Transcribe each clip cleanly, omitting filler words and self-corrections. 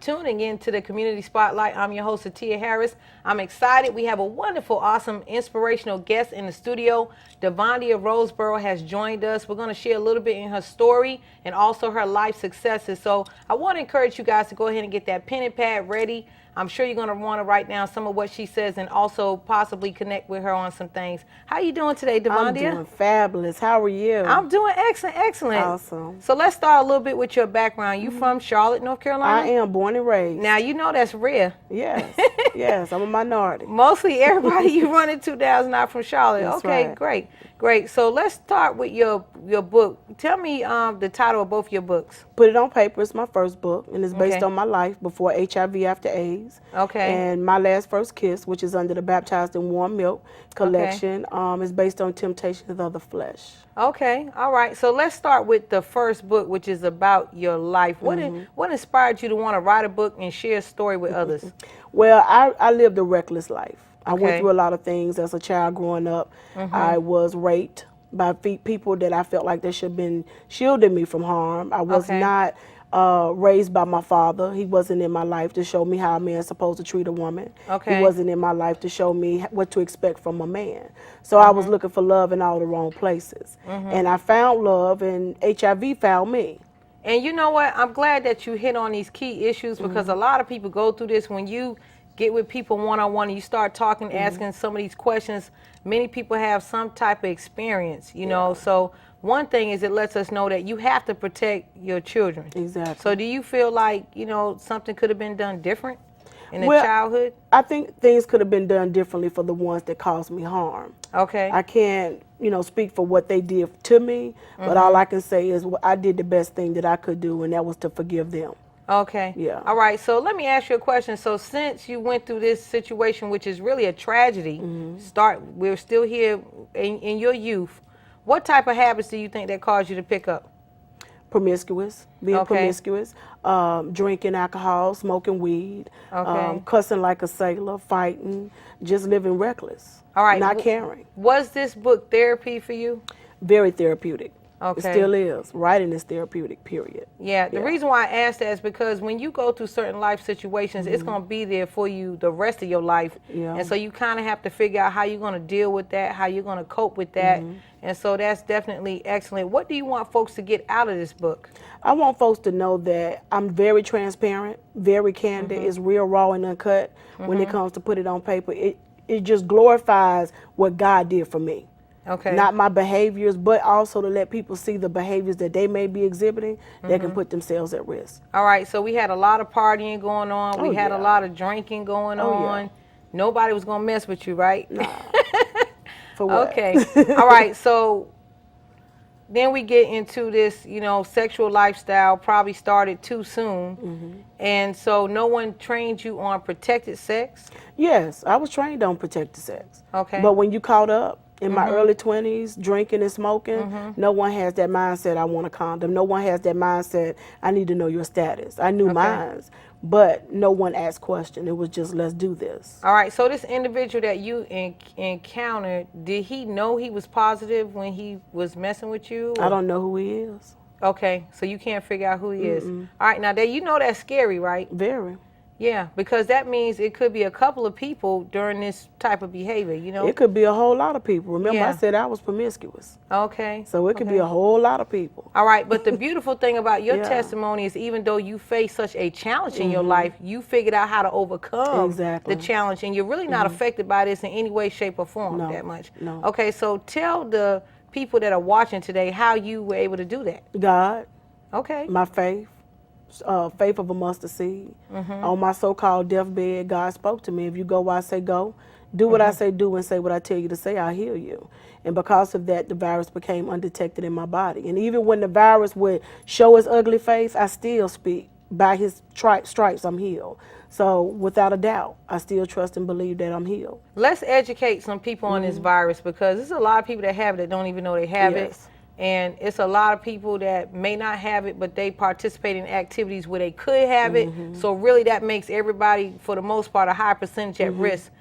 tuning in to the Community Spotlight. I'm your host, Atia Harris. I'm excited. We have a wonderful, awesome, inspirational guest in the studio. DEVONDIA Roseborough has joined us. We're going to share a little bit in her story and also her life successes. So I want to encourage you guys to go ahead and get that pen and pad ready. I'm sure you're going to want to write down some of what she says and also possibly connect with her on some things. How you doing today, DEVONDIA? I'm doing fabulous. How are you? I'm doing excellent, excellent. Awesome. So let's start a little bit with your background. You from Charlotte, North Carolina? I am born and raised. Now, you know that's rare. Yes, yes, I'm a minority. Mostly everybody you run into now is not from Charlotte. That's okay, right. Great, great. So let's start with your book. Tell me the title of both your books. Put It on Paper is my first book, and it's based Okay. on my life before HIV, after AIDS. Okay. And My Last First Kiss, which is under the Baptized in Warm Milk collection, is based on temptations of the flesh. Okay, all right. So let's start with the first book, which is about your life. What inspired you to want to write a book and share a story with others? Well, I lived a reckless life. I Okay. went through a lot of things as a child growing up. I was raped by people that I felt like they should have been shielding me from harm. I was Okay. not raised by my father. He wasn't in my life to show me how a man's supposed to treat a woman. Okay. He wasn't in my life to show me what to expect from a man. So I was looking for love in all the wrong places. And I found love, and HIV found me. And you know what? I'm glad that you hit on these key issues because a lot of people go through this. When you get with people one-on-one and you start talking, asking some of these questions, many people have some type of experience, you know. So one thing is it lets us know that you have to protect your children. Exactly. So do you feel like, you know, something could have been done different in the Well, childhood? I think things could have been done differently for the ones that caused me harm. Okay. I can't, speak for what they did to me, but all I can say is I did the best thing that I could do, and that was to forgive them. Okay. Yeah. All right. So let me ask you a question. So since you went through this situation, which is really a tragedy, we're still here in your youth. What type of habits do you think that caused you to pick up? Promiscuous, being Okay. promiscuous, drinking alcohol, smoking weed, Okay. cussing like a sailor, fighting, just living reckless. All right. Not caring. Was this book therapy for you? Very therapeutic. Okay. It still is. Writing is therapeutic, period. Yeah, the reason why I asked that is because when you go through certain life situations, it's going to be there for you the rest of your life. Yeah. And so you kind of have to figure out how you're going to deal with that, how you're going to cope with that. And so that's definitely excellent. What do you want folks to get out of this book? I want folks to know that I'm very transparent, very candid. It's real, raw, and uncut when it comes to put it on paper. It just glorifies what God did for me. Okay. Not my behaviors, but also to let people see the behaviors that they may be exhibiting that can put themselves at risk. All right, so we had a lot of partying going on. We had a yeah. lot of drinking going on. yeah. Nobody was going to mess with you, right? Nah. For what? Okay. All right, so then we get into this, sexual lifestyle probably started too soon. And so no one trained you on protected sex? Yes, I was trained on protected sex. Okay. But when you caught up in my early 20s, drinking and smoking, no one has that mindset, I want a condom. No one has that mindset, I need to know your status. I knew mine, but no one asked questions. It was just, let's do this. All right, so this individual that you encountered, did he know he was positive when he was messing with you? I don't know who he is. Okay, so you can't figure out who he is. All right, now you know that's scary, right? Very. Yeah, because that means it could be a couple of people during this type of behavior, It could be a whole lot of people. Remember, Yeah. I said I was promiscuous. Okay. So it could be a whole lot of people. All right, but the beautiful thing about your Yeah. testimony is even though you face such a challenge in your life, you figured out how to overcome Exactly. the challenge, and you're really not affected by this in any way, shape, or form No, that much. no. Okay, so tell the people that are watching today how you were able to do that. God, Okay. my faith, faith of a mustard seed. On my so-called deathbed, God spoke to me. If you go where I say go, do what I say do, and say what I tell you to say, I'll heal you. And because of that, the virus became undetected in my body. And even when the virus would show its ugly face, I still speak, by his stripes, I'm healed. So without a doubt, I still trust and believe that I'm healed. Let's educate some people on this virus because there's a lot of people that have it that don't even know they have it. Yes. And it's a lot of people that may not have it, but they participate in activities where they could have it. So really that makes everybody, for the most part, a high percentage at risk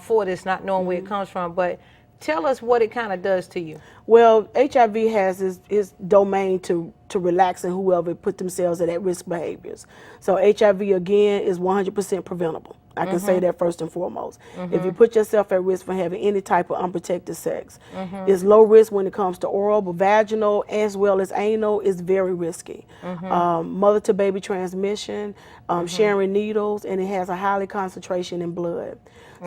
for this, not knowing where it comes from. But Tell us what it kind of does to you. Well, HIV has its domain to relaxing whoever put themselves in at-risk behaviors. So HIV, again, is 100% preventable. I can say that first and foremost. If you put yourself at risk for having any type of unprotected sex, it's low risk when it comes to oral, but vaginal as well as anal is very risky. Mother-to-baby transmission, sharing needles, and it has a highly concentration in blood.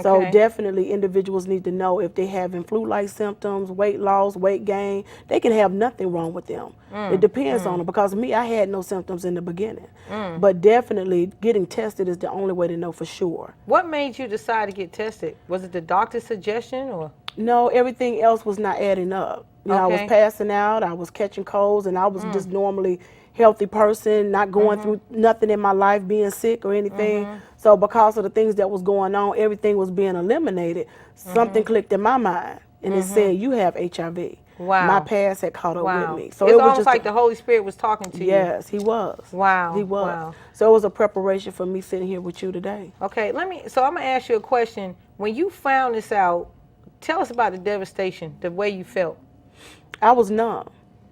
So definitely individuals need to know if they're having flu-like symptoms, weight loss, weight gain, they can have nothing wrong with them. It depends on them. Because me, I had no symptoms in the beginning. But definitely getting tested is the only way to know for sure. What made you decide to get tested? Was it the doctor's suggestion or? No, everything else was not adding up. You know, I was passing out, I was catching colds, and I was just normally healthy person, not going through nothing in my life, being sick or anything. So because of the things that was going on, everything was being eliminated. Something clicked in my mind, and it said, you have HIV. Wow. My past had caught up with me. So it was almost like the Holy Spirit was talking to you. Yes, he was. Wow. He was. Wow. So it was a preparation for me sitting here with you today. Okay, so I'm going to ask you a question. When you found this out, tell us about the devastation, the way you felt. I was numb.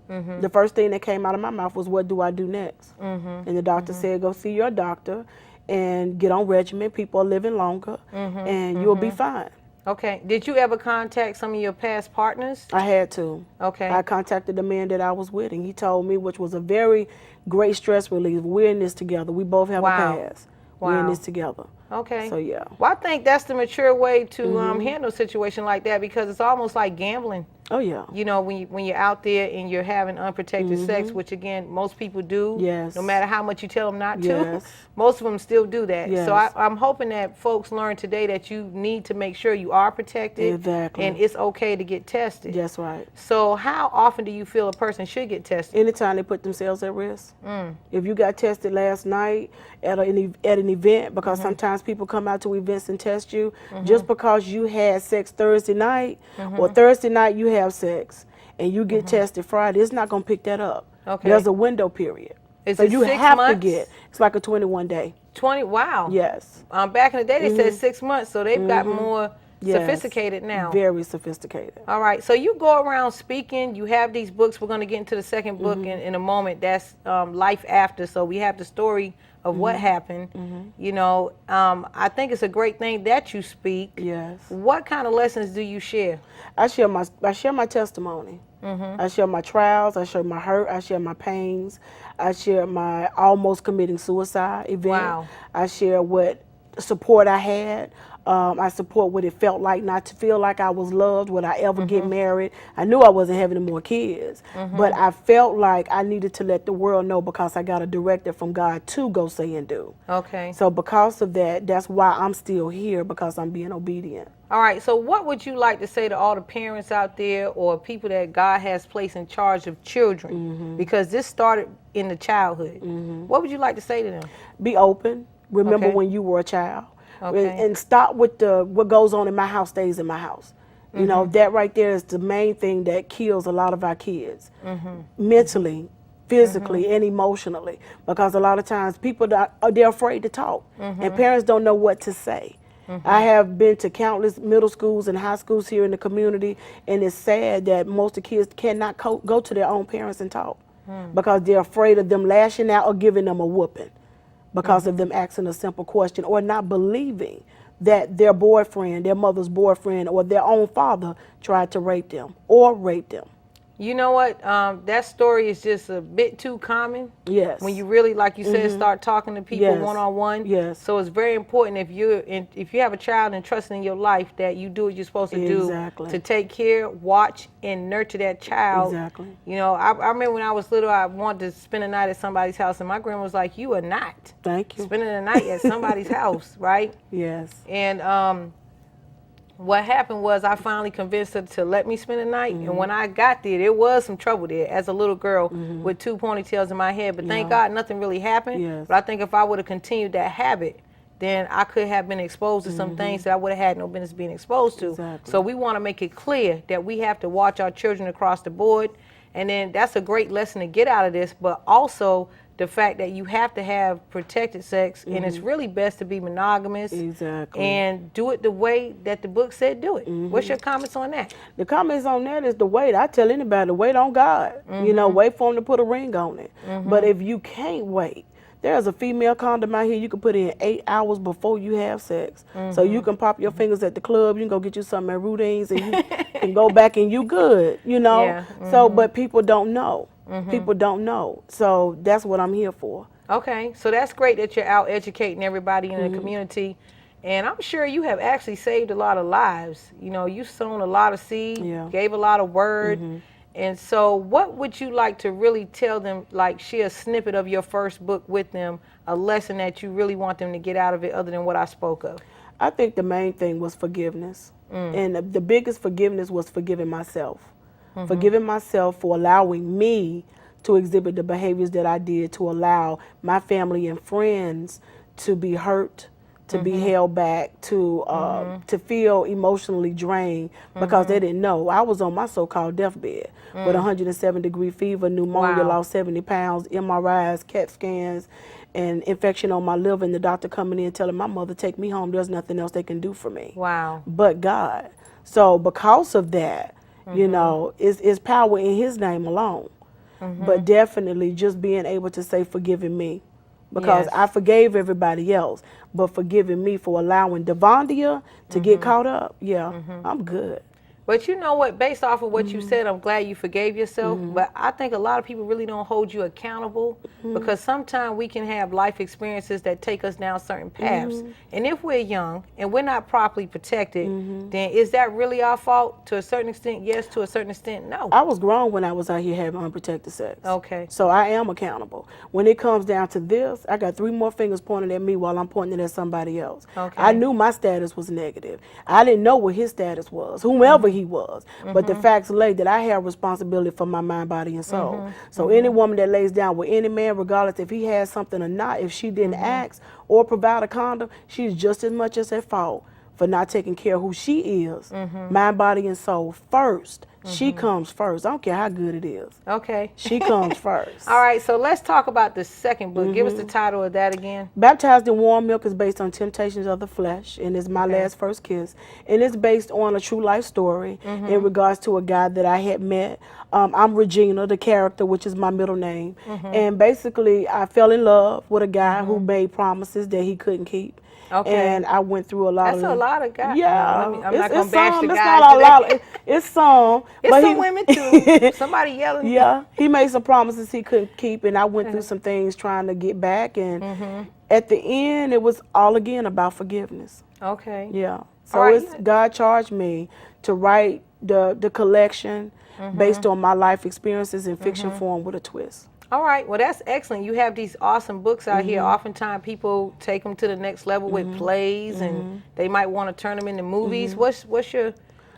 The first thing that came out of my mouth was, what do I do next? And the doctor said, go see your doctor and get on regimen. People are living longer, and you'll be fine. Okay. Did you ever contact some of your past partners? I had to. Okay. I contacted the man that I was with, and he told me, which was a very great stress relief, we're in this together. We both have a past. We're in this together. Okay. So, yeah. Well, I think that's the mature way to handle a situation like that, because it's almost like gambling. Oh, yeah. You know, when you're out there and you're having unprotected sex, which, again, most people do. Yes. No matter how much you tell them not to. Yes. Most of them still do that. Yes. So I'm hoping that folks learn today that you need to make sure you are protected. Exactly. And it's okay to get tested. That's right. So how often do you feel a person should get tested? Anytime they put themselves at risk. If you got tested last night at an event, because sometimes people come out to events and test you, just because you had sex Thursday night or Thursday night you have sex and you get tested Friday, it's not going to pick that up. Okay. There's a window period. Is So it you 6 have months? to get, it's like a 21 day. 20, wow. Yes. Back in the day, they said 6 months, so they've got more sophisticated now. Very sophisticated. All right, so you go around speaking, you have these books. We're going to get into the second book in a moment. That's Life After. So we have the story of what happened. You know, I think it's a great thing that you speak. Yes. What kind of lessons do you share? I share my testimony. I share my trials, I share my hurt, I share my pains, I share my almost committing suicide event. Wow. I share what support I had. I support what it felt like not to feel like I was loved. Would I ever get married? I knew I wasn't having any more kids, but I felt like I needed to let the world know because I got a directive from God to go say and do. Okay. So because of that, that's why I'm still here, because I'm being obedient. All right, so what would you like to say to all the parents out there or people that God has placed in charge of children? Because this started in the childhood. What would you like to say to them? Be open. Remember Okay. when you were a child. Okay. And stop with what goes on in my house stays in my house. You know, that right there is the main thing that kills a lot of our kids. Mentally, physically, and emotionally. Because a lot of times people, they're afraid to talk. And parents don't know what to say. I have been to countless middle schools and high schools here in the community, and it's sad that most of the kids cannot go to their own parents and talk because they're afraid of them lashing out or giving them a whooping because of them asking a simple question or not believing that their boyfriend, their mother's boyfriend, or their own father tried to rape them or raped them. You know what? That story is just a bit too common. Yes. When you really, like you said, start talking to people Yes. one-on-one. Yes. So it's very important if you have a child entrusted in your life that you do what you're supposed to Exactly. do to take care, watch, and nurture that child. Exactly. You know, I remember when I was little, I wanted to spend a night at somebody's house, and my grandma was like, "You are not Thank you. spending the night at somebody's house, right?" Yes. And what happened was I finally convinced her to let me spend the night. And when I got there was some trouble there as a little girl with 2 ponytails in my head. But thank God nothing really happened. Yes. But I think if I would have continued that habit, then I could have been exposed to some things that I would have had no business being exposed to. Exactly. So we want to make it clear that we have to watch our children across the board. And then that's a great lesson to get out of this, but also the fact that you have to have protected sex, and it's really best to be monogamous. Exactly. And do it the way that the book said do it. What's your comments on that? The comments on that is the wait. I tell anybody to wait on God. You know, wait for him to put a ring on it. But if you can't wait, there's a female condom out here you can put in 8 hours before you have sex. So you can pop your fingers at the club, you can go get you something at Rudin's, and you can go back and you good, you know. Yeah. So, but people don't know. People don't know. So that's what I'm here for. Okay, so that's great that you're out educating everybody in the community. And I'm sure you have actually saved a lot of lives. You know, you've sown a lot of seed, gave a lot of word. And so what would you like to really tell them, like share a snippet of your first book with them, a lesson that you really want them to get out of it other than what I spoke of? I think the main thing was forgiveness. And the biggest forgiveness was forgiving myself. Forgiving myself for allowing me to exhibit the behaviors that I did, to allow my family and friends to be hurt, to be held back, to feel emotionally drained because they didn't know. I was on my so-called deathbed with 107-degree fever, pneumonia, lost 70 pounds, MRIs, CAT scans, and infection on my liver, and the doctor coming in telling my mother, take me home, there's nothing else they can do for me. Wow. But God. So because of that, you know, it's power in his name alone. But definitely just being able to say, forgiving me. Because I forgave everybody else, but forgiving me for allowing Devondia to get caught up, I'm good. But you know what, based off of what you said, I'm glad you forgave yourself. But I think a lot of people really don't hold you accountable because sometimes we can have life experiences that take us down certain paths. And if we're young and we're not properly protected, then is that really our fault? To a certain extent, yes. To a certain extent, no. I was grown when I was out here having unprotected sex. Okay. So I am accountable. When it comes down to this, I got 3 more fingers pointing at me while I'm pointing at somebody else. Okay. I knew my status was negative. I didn't know what his status was, whomever he was. But the facts lay that I have responsibility for my mind, body, and soul. So any woman that lays down with any man, regardless if he has something or not, if she didn't ask or provide a condom, she's just as much as at fault for not taking care of who she is, mind, body, and soul first. She comes first. I don't care how good it is. Okay. She comes first. All right, so let's talk about the second book. Give us the title of that again. Baptized in Warm Milk is based on Temptations of the Flesh, and it's my last first kiss. And it's based on a true life story in regards to a guy that I had met. I'm Regina, the character, which is my middle name. And basically, I fell in love with a guy who made promises that he couldn't keep. Okay. And I went through a lot of... That's a lot of guys. Yeah. I'm not going to bash the it's guys not a today. lot. It's some. It's but some women too. Somebody yelling. Yeah. He made some promises he couldn't keep, and I went through some things trying to get back. And at the end, it was all again about forgiveness. Okay. Yeah. So right. it's God charged me to write the collection based on my life experiences in fiction form with a twist. All right. Well, that's excellent. You have these awesome books out here. Oftentimes, people take them to the next level with plays, and they might want to turn them into movies. What's your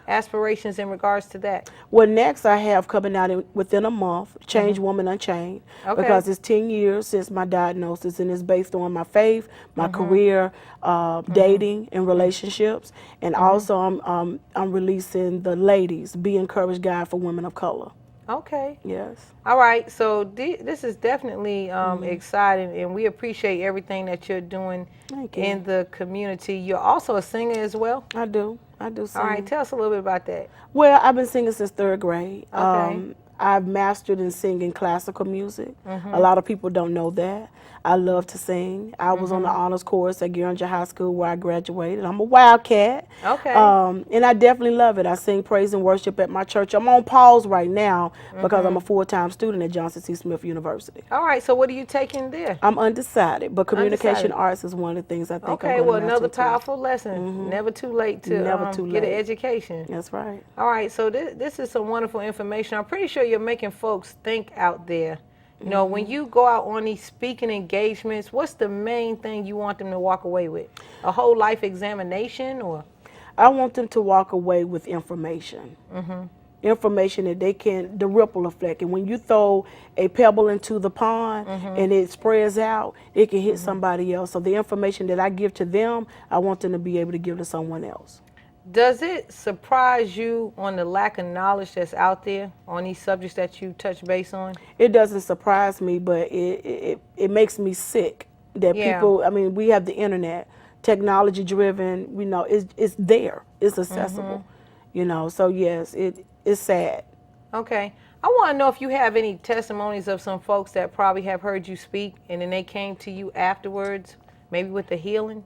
aspirations in regards to that? Well, next I have coming out within a month, Change Woman Unchained, because it's 10 years since my diagnosis, and it's based on my faith, my career, dating and relationships, and also I'm releasing the Ladies Be Encouraged Guide for Women of Color. Okay. Yes. All right. So this is definitely exciting, and we appreciate everything that you're doing in the community. You're also a singer as well? I do sing. All right. Tell us a little bit about that. Well, I've been singing since 3rd grade. Okay. I've mastered in singing classical music. A lot of people don't know that. I love to sing. I was on the honors course at Geringer High School where I graduated. I'm a wildcat. Okay. And I definitely love it. I sing praise and worship at my church. I'm on pause right now because I'm a full-time student at Johnson C. Smith University. All right. So what are you taking there? I'm undecided, but communication arts is one of the things I think I'm Okay. going Well, to another master too. powerful lesson. Never too late to get an education. That's right. All right. So this is some wonderful information. I'm pretty sure you're making folks think out there. You know, when you go out on these speaking engagements, what's the main thing you want them to walk away with? A whole life examination, or? I want them to walk away with information. Information that they can, the ripple effect. And when you throw a pebble into the pond and it spreads out, it can hit somebody else. So the information that I give to them, I want them to be able to give to someone else. Does it surprise you on the lack of knowledge that's out there on these subjects that you touch base on? It doesn't surprise me, but it makes me sick that Yeah. people, I mean, we have the internet, technology driven, you know, it's there, it's accessible, you know, so yes, it's sad. Okay. I want to know if you have any testimonies of some folks that probably have heard you speak and then they came to you afterwards, maybe with the healing.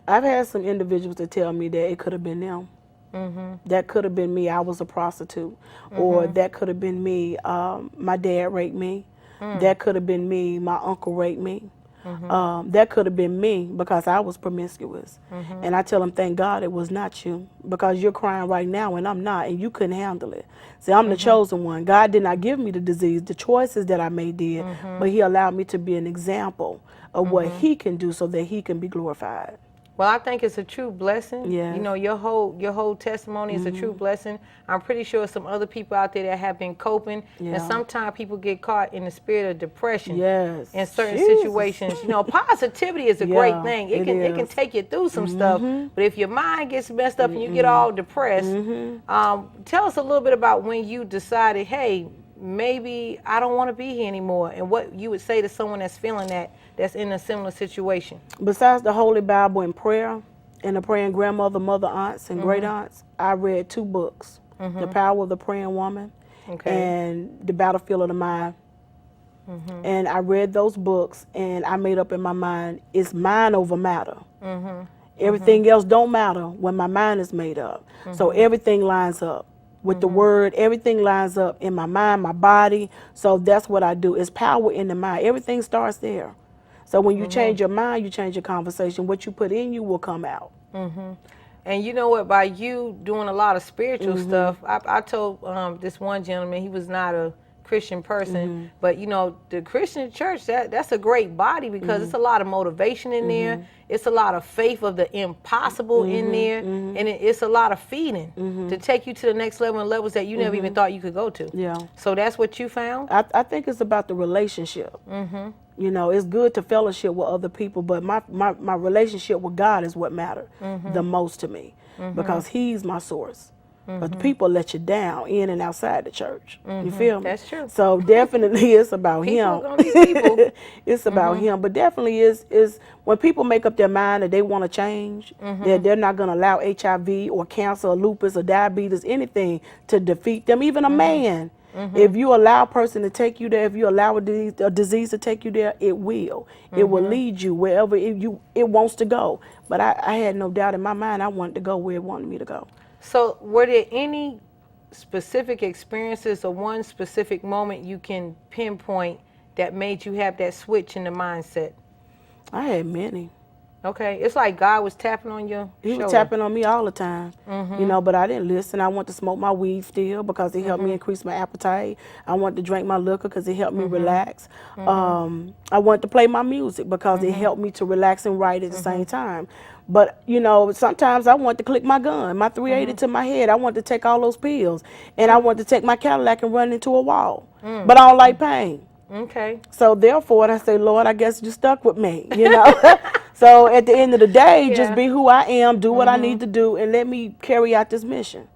I've had some individuals that tell me that it could have been them. That could have been me. I was a prostitute, or that could have been me. My dad raped me. That could have been me. My uncle raped me. That could have been me because I was promiscuous. And I tell them, thank God it was not you, because you're crying right now and I'm not, and you couldn't handle it. See, I'm the chosen one. God did not give me the disease. The choices that I made did, but He allowed me to be an example of what He can do so that He can be glorified. Well, I think it's a true blessing. Yes. You know, your whole testimony is a true blessing. I'm pretty sure some other people out there that have been coping, and sometimes people get caught in the spirit of depression. Yes. In certain Jesus. situations, you know, positivity is a great thing. It can take you through some stuff, but if your mind gets messed up and you get all depressed, tell us a little bit about when you decided, hey, maybe I don't want to be here anymore, and what you would say to someone that's feeling that's in a similar situation. Besides the Holy Bible and prayer, and the praying grandmother, mother, aunts, and great aunts, I read 2 books: The Power of the Praying Woman and The Battlefield of the Mind. And I read those books, and I made up in my mind, it's mind over matter. Everything else don't matter when my mind is made up. So everything lines up with the word. Everything lines up in my mind, my body. So that's what I do. It's power in the mind. Everything starts there. So when you change your mind, you change your conversation. What you put in you will come out. And you know what, by you doing a lot of spiritual stuff, I told this one gentleman, he was not a Christian person, but you know, the Christian church, that's a great body, because it's a lot of motivation in there. It's a lot of faith of the impossible in there, and it's a lot of feeding to take you to the next level and levels that you never even thought you could go to. Yeah. So that's what you found? I think it's about the relationship. You know, it's good to fellowship with other people, but my relationship with God is what matters the most to me, because He's my source. But the people let you down in and outside the church. You feel me? That's true. So definitely it's about People Him. gonna be people. It's about Him. But definitely is when people make up their mind that they want to change, that they're not going to allow HIV or cancer or lupus or diabetes, anything to defeat them, even a man. If you allow a person to take you there, if you allow a disease to take you there, it will. It will lead you wherever it wants to go. But I had no doubt in my mind I wanted to go where it wanted me to go. So were there any specific experiences or one specific moment you can pinpoint that made you have that switch in the mindset? I had many. Okay, it's like God was tapping on your He shoulder. was tapping on me all the time, you know, but I didn't listen. I wanted to smoke my weed still because it helped me increase my appetite. I wanted to drink my liquor because it helped me relax. I wanted to play my music because it helped me to relax and write at the same time. But, you know, sometimes I want to click my gun, my 380 to my head. I want to take all those pills, and I want to take my Cadillac and run into a wall. But I don't like pain. Okay. So therefore, I say, Lord, I guess you stuck with me, you know. So at the end of the day, just be who I am, do what I need to do, and let me carry out this mission.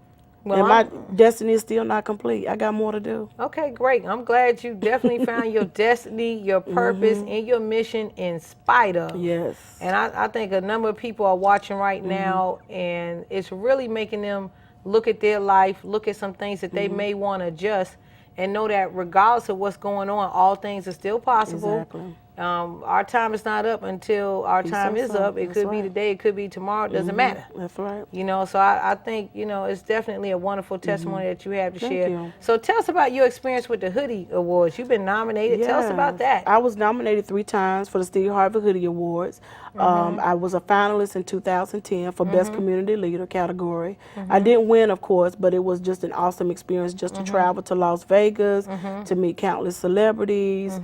Well, and my destiny is still not complete. I got more to do. Okay, great. I'm glad you definitely found your destiny, your purpose, and your mission in spite of. Yes. And I think a number of people are watching right now, and it's really making them look at their life, look at some things that they may want to adjust, and know that regardless of what's going on, all things are still possible. Exactly. Our time is not up until our time is up. It could be today, it could be tomorrow, it doesn't matter. That's right. You know, so I think, you know, it's definitely a wonderful testimony that you have to share. you. So tell us about your experience with the Hoodie Awards. You've been nominated. Tell us about that. I was nominated 3 times for the Steve Harvey Hoodie Awards. I was a finalist in 2010 for Best Community Leader category. I didn't win, of course, but it was just an awesome experience just to travel to Las Vegas, to meet countless celebrities,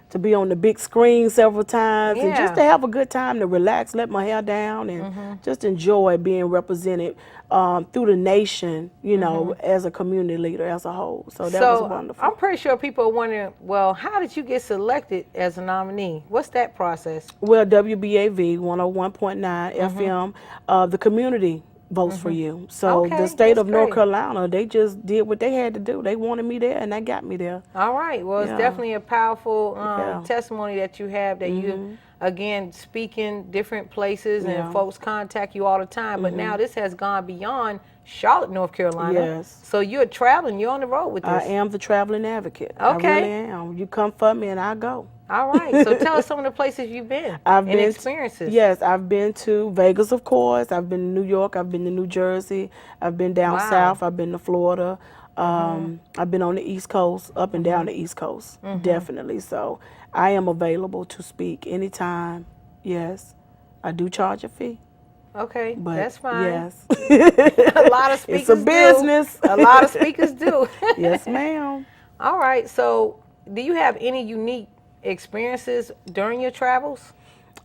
to be on the big screen several times, and just to have a good time, to relax, let my hair down, and just enjoy being represented through the nation, you know, as a community leader as a whole. So that was wonderful. I'm pretty sure people are wondering, well, how did you get selected as a nominee? What's that process? Well, WBAV 101.9 FM, the community votes for you. So Okay, the state that's of North great. Carolina, they just did what they had to do. They wanted me there, and that got me there. All right. Well, it's Yeah. definitely a powerful Yeah. testimony that you have, that you, again, speak in different places and Yeah. folks contact you all the time. But now this has gone beyond Charlotte, North Carolina. Yes. So you're traveling. You're on the road with this. I am the traveling advocate. Okay. I really am. You come for me, and I go. All right. So tell us some of the places you've been I've and been experiences. Yes, I've been to Vegas, of course. I've been to New York. I've been to New Jersey. I've been down Wow. south. I've been to Florida. I've been on the East Coast, up and down the East Coast, definitely. So I am available to speak anytime. Yes, I do charge a fee. Okay, But that's fine. yes, A lot of speakers it's a business. do. A lot of speakers do. Yes, ma'am. All right. So do you have any unique experiences during your travels?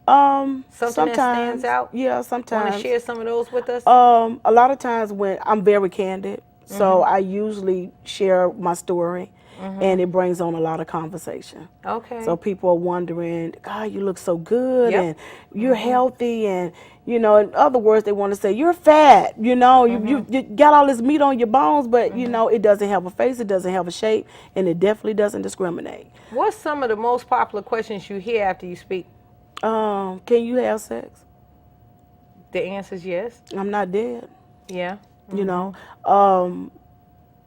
Something Sometimes, that stands out? Yeah, Want sometimes. to share some of those with us? A lot of times when I'm very candid, so I usually share my story, and it brings on a lot of conversation. Okay. So people are wondering, God, you look so good, Yep. and you're healthy, and in other words, they want to say you're fat. You got all this meat on your bones, but it doesn't have a face, it doesn't have a shape, and it definitely doesn't discriminate. What's some of the most popular questions you hear after you speak? Can you have sex? The answer is yes. I'm not dead. Yeah. You know,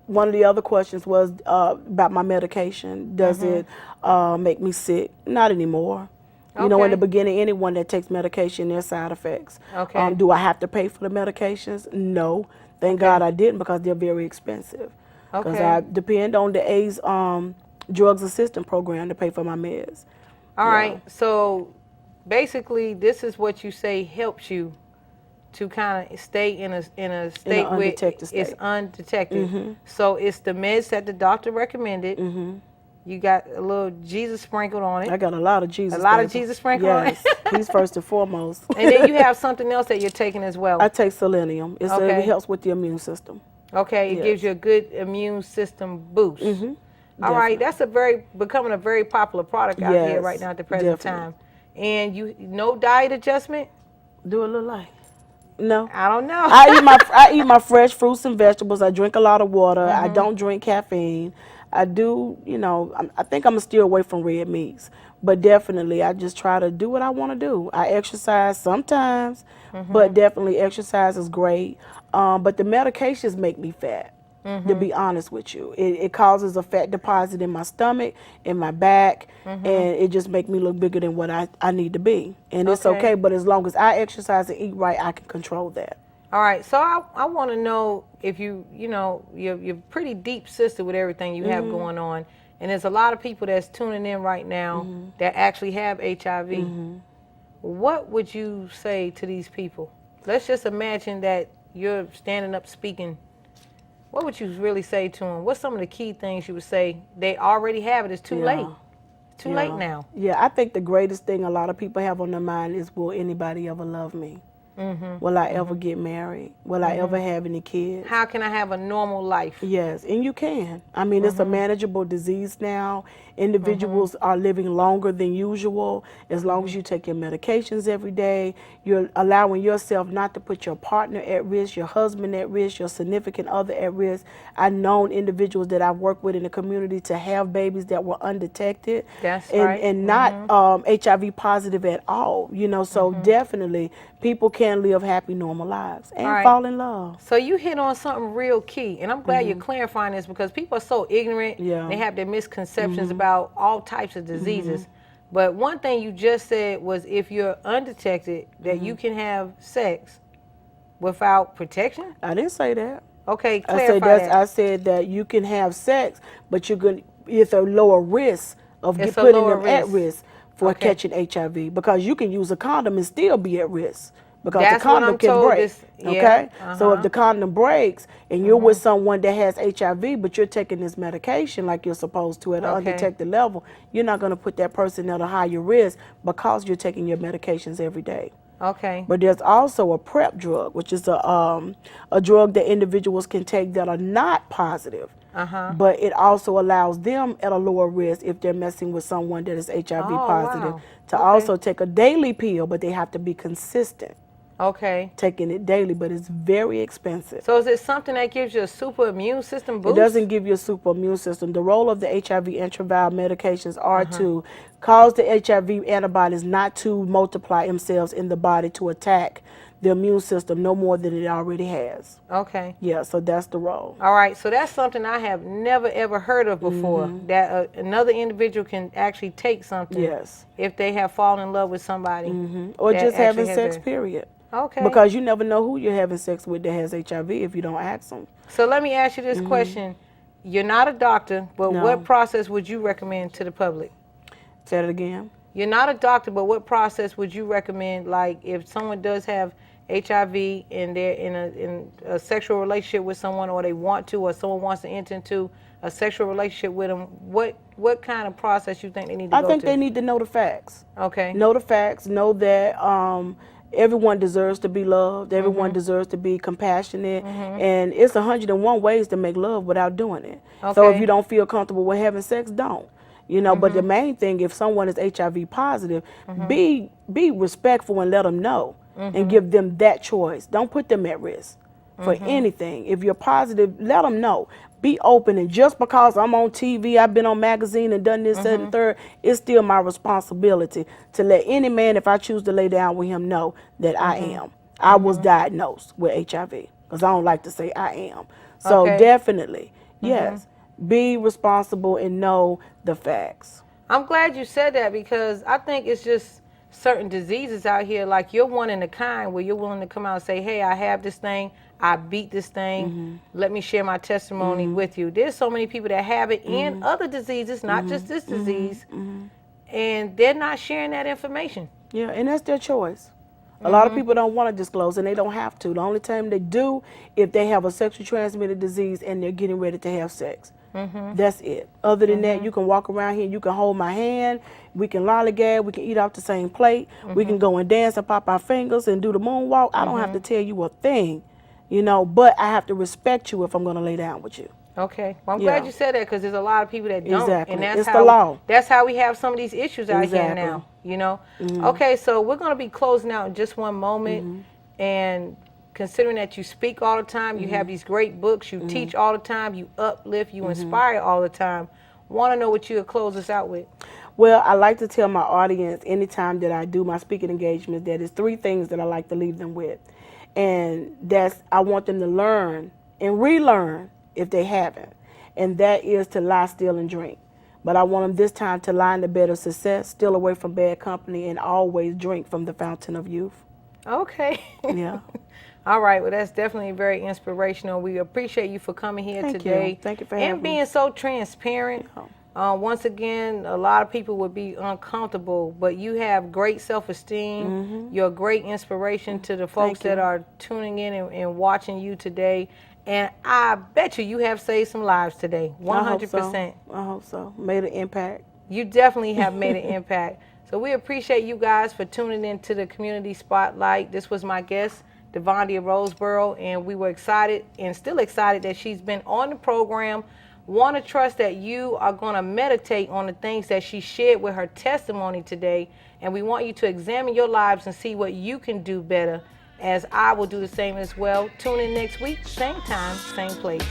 one of the other questions was about my medication. Does it make me sick? Not anymore. You know, in the beginning, anyone that takes medication, there's side effects. Okay. Do I have to pay for the medications? No. Thank God I didn't, because they're very expensive. Because I depend on the AIDS Drugs Assistance Program to pay for my meds. All right. So basically, this is what you say helps you to kind of stay in a state where undetected it's state. undetected. So it's the meds that the doctor recommended. You got a little Jesus sprinkled on it. I got a lot of Jesus. A lot of Jesus sprinkled on it. Yes, he's first and foremost. And then you have something else that you're taking as well. I take selenium. It helps with the immune system. Okay, it gives you a good immune system boost. All right, that's becoming a very popular product out here right now at the present time. And no diet adjustment? Do a little light. No. I don't know. I eat my fresh fruits and vegetables. I drink a lot of water. I don't drink caffeine. I do, I think I'm going to steer away from red meats. But definitely, I just try to do what I want to do. I exercise sometimes, but definitely exercise is great. But the medications make me fat, to be honest with you. It causes a fat deposit in my stomach, in my back, and it just makes me look bigger than what I need to be. And it's okay, but as long as I exercise and eat right, I can control that. All right, so I want to know if you're pretty deep sister with everything you have going on, and there's a lot of people that's tuning in right now that actually have HIV. What would you say to these people? Let's just imagine that you're standing up speaking. What would you really say to them? What's some of the key things you would say? They already have it. It's too late. Too late now. Yeah, I think the greatest thing a lot of people have on their mind is, will anybody ever love me? Will I ever get married? Will I ever have any kids? How can I have a normal life? Yes, and you can. I mean, it's a manageable disease now. Individuals are living longer than usual as long as you take your medications every day. You're allowing yourself not to put your partner at risk, your husband at risk, your significant other at risk. I've known individuals that I've worked with in the community to have babies that were undetected. That's and not HIV positive at all. So definitely people can live happy, normal lives and fall in love. So you hit on something real key, and I'm glad you're clarifying this, because people are so ignorant. They have their misconceptions about all types of diseases. But one thing you just said was, if you're undetected, that you can have sex without protection? I didn't say that. Okay, clarify that. I said that you can have sex, but it's a lower risk of putting them at risk for catching HIV, because you can use a condom and still be at risk, because the condom can break. So if the condom breaks and you're with someone that has HIV, but you're taking this medication like you're supposed to at an undetected level, you're not going to put that person at a higher risk because you're taking your medications every day. But there's also a PrEP drug, which is a drug that individuals can take that are not positive. But it also allows them at a lower risk, if they're messing with someone that is HIV positive, to also take a daily pill, but they have to be consistent. Okay. taking it daily, but it's very expensive. So is it something that gives you a super immune system boost? It doesn't give you a super immune system. The role of the HIV antiviral medications are to cause the HIV antibodies not to multiply themselves in the body to attack the immune system no more than it already has. Okay. Yeah, so that's the role. All right. So that's something I have never ever heard of before. That another individual can actually take something. Yes. If they have fallen in love with somebody. Or that just having actually has sex, a- period. Okay. Because you never know who you're having sex with that has HIV if you don't ask them. So let me ask you this question. You're not a doctor, but No. what process would you recommend to the public? Say it again. You're not a doctor, but what process would you recommend? Like if someone does have HIV and they're in a sexual relationship with someone, or they want to, or someone wants to enter into a sexual relationship with them, what kind of process you think they need to go to? I think they need to know the facts. Okay. Know the facts. Know that everyone deserves to be loved. Everyone deserves to be compassionate. And it's 101 ways to make love without doing it. So if Okay. you don't feel comfortable with having sex, don't. You know, but the main thing, if someone is HIV positive, be respectful and let them know and give them that choice. Don't put them at risk for anything. If you're positive, let them know. Be open, and just because I'm on TV, I've been on magazine and done this, that, and third, it's still my responsibility to let any man, if I choose to lay down with him, know that I am. I was diagnosed with HIV, because I don't like to say I am. So Okay. definitely, yes, be responsible and know the facts. I'm glad you said that, because I think it's just certain diseases out here, like you're one in a kind where you're willing to come out and say, hey, I have this thing, I beat this thing, let me share my testimony with you. There's so many people that have it in other diseases, not just this disease, and they're not sharing that information. Yeah, and that's their choice. A lot of people don't want to disclose, and they don't have to. The only time they do, if they have a sexually transmitted disease and they're getting ready to have sex. That's it. Other than that, you can walk around here, you can hold my hand, we can lollygag, we can eat off the same plate, we can go and dance and pop our fingers and do the moonwalk. I don't have to tell you a thing, you know, but I have to respect you if I'm going to lay down with you. Okay. Well, I'm Yeah. glad you said that, because there's a lot of people that don't. Exactly. And that's It's how, the law. That's how we have some of these issues out here Exactly. now, you know. Okay, so we're going to be closing out in just one moment. And considering that you speak all the time, you have these great books, you teach all the time, you uplift, you inspire all the time. Want to know what you would close us out with? Well, I like to tell my audience anytime that I do my speaking engagements that it's 3 things that I like to leave them with. And that's, I want them to learn and relearn if they haven't. And that is to lie, steal, and drink. But I want them this time to lie in the bed of success, steal away from bad company, and always drink from the fountain of youth. Okay. Yeah. All right. Well, that's definitely very inspirational. We appreciate you for coming here Thank today. you. Thank you for having and me. being so transparent. Yeah. Once again, a lot of people would be uncomfortable, but you have great self-esteem. You're a great inspiration to the folks that are tuning in and watching you today. And I bet you have saved some lives today, 100%. I hope so. Made an impact. You definitely have made an impact. So we appreciate you guys for tuning in to the Community Spotlight. This was my guest, DEVONDIA Roseborough, and we were excited and still excited that she's been on the program. Want to trust that you are going to meditate on the things that she shared with her testimony today, and we want you to examine your lives and see what you can do better, as I will do the same as well. Tune in next week, same time, same place.